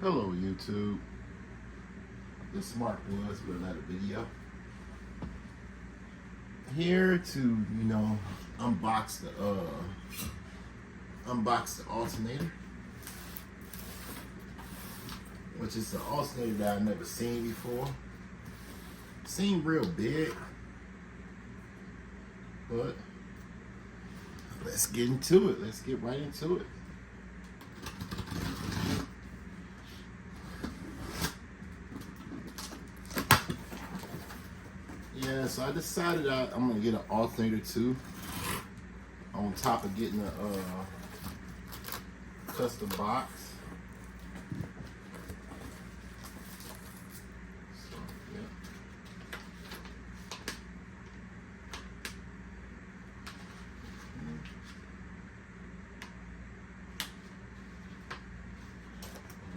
Hello YouTube, the Smart was with another video. Here to, unbox the alternator, which is an alternator that I've never seen before. Seemed real big, but let's get into it. Let's get right into it. Yeah, so I decided I'm gonna get an alternator too, on top of getting a custom box. So, yeah.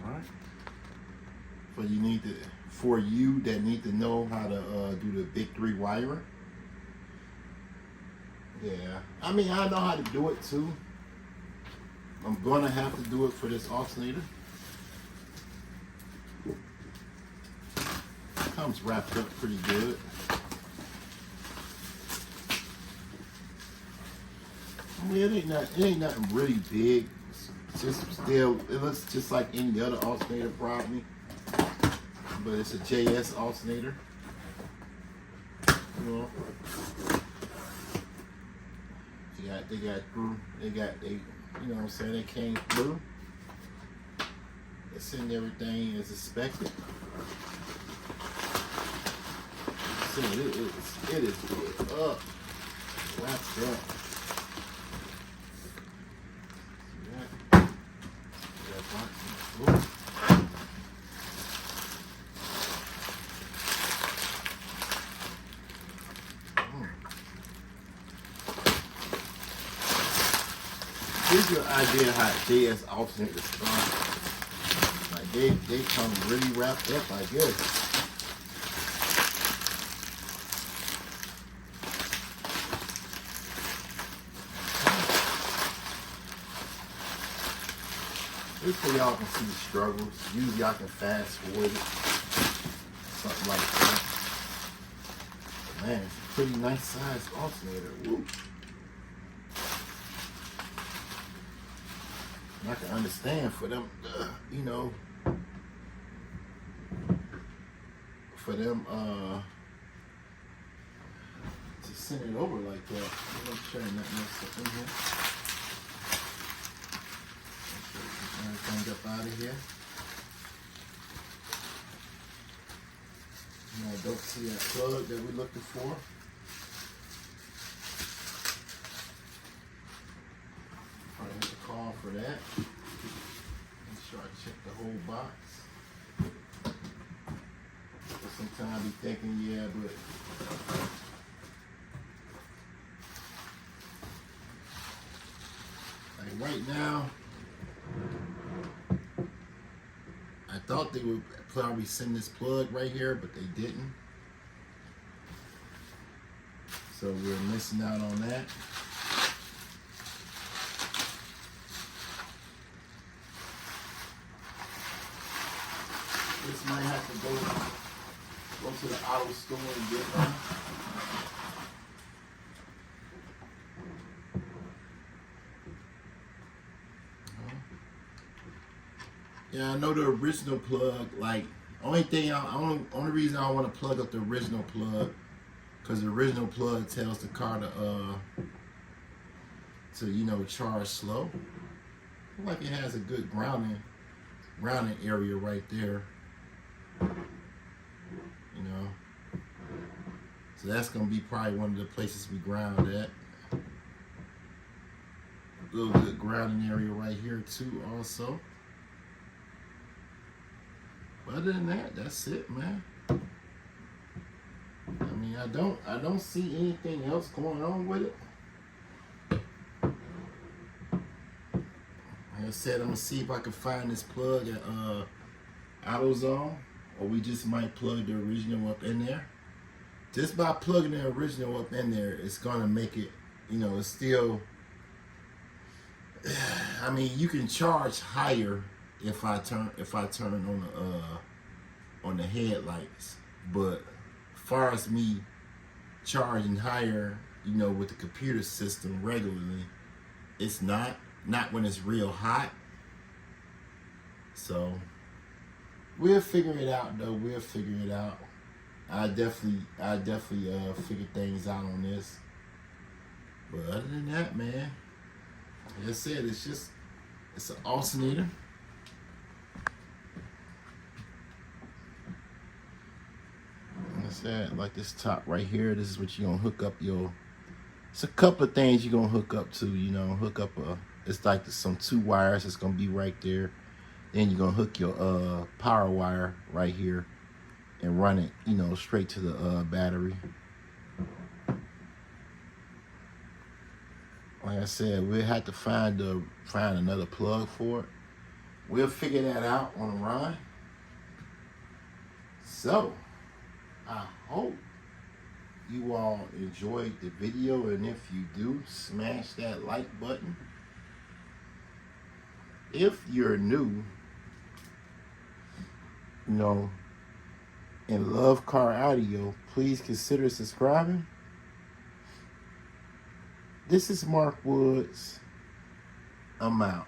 All right. For you that need to know how to do the big 3 wiring. Yeah, I mean, I know how to do it too. I'm gonna have to do it for this alternator. Comes wrapped up pretty good. I mean, it ain't nothing really big. It's just still, it looks just like any other alternator probably. But it's a JS alternator. You know, they you know what I'm saying, they came through. They send everything as expected. So it is good up. Wrapped up. See that? Gives you an idea how JS alternators start. Like they come really wrapped up, I guess. Just so y'all can see the struggles. Usually y'all can fast forward it. Something like that. But man, it's a pretty nice size alternator. Woo. And I can understand for them, to send it over like that. I'm turning that mess up in here. Everything up out of here. I don't see that plug that we're looking for. Probably have to call for that. Make sure I check the whole box. But sometimes I be thinking, yeah, but like right now, I thought they would probably send this plug right here, but they didn't. So we're missing out on that. This might have to go to the auto store and get one. Yeah, I know the original plug. Like, only reason I want to plug up the original plug, because the original plug tells the car to charge slow. I feel like it has a good grounding area right there. So that's gonna be probably one of the places we ground at. A little good grounding area right here too, also. But other than that, that's it, man. I mean, I don't see anything else going on with it. Like I said, I'm gonna see if I can find this plug at AutoZone, or we just might plug the original up in there. Just by plugging the original up in there, it's gonna make it, it's still, I mean, you can charge higher if I turn on the headlights. But far as me charging higher, you know, with the computer system regularly, it's not when it's real hot. So we'll figure it out though. We'll figure it out. I definitely figure things out on this. But other than that, man, like I said, it's an alternator. Like I said, like this top right here, this is what you're gonna hook up your. It's a couple of things you're gonna hook up to. You know, hook up it's like some 2 wires that's gonna be right there. Then you're gonna hook your power wire right here and run it, you know, straight to the battery. Like I said, we'll have to find another plug for it. We'll figure that out on the run. So, I hope you all enjoyed the video, and if you do, smash that like button. If you're new, you know, and love car audio, please consider subscribing. This is Mark Woods. I'm out.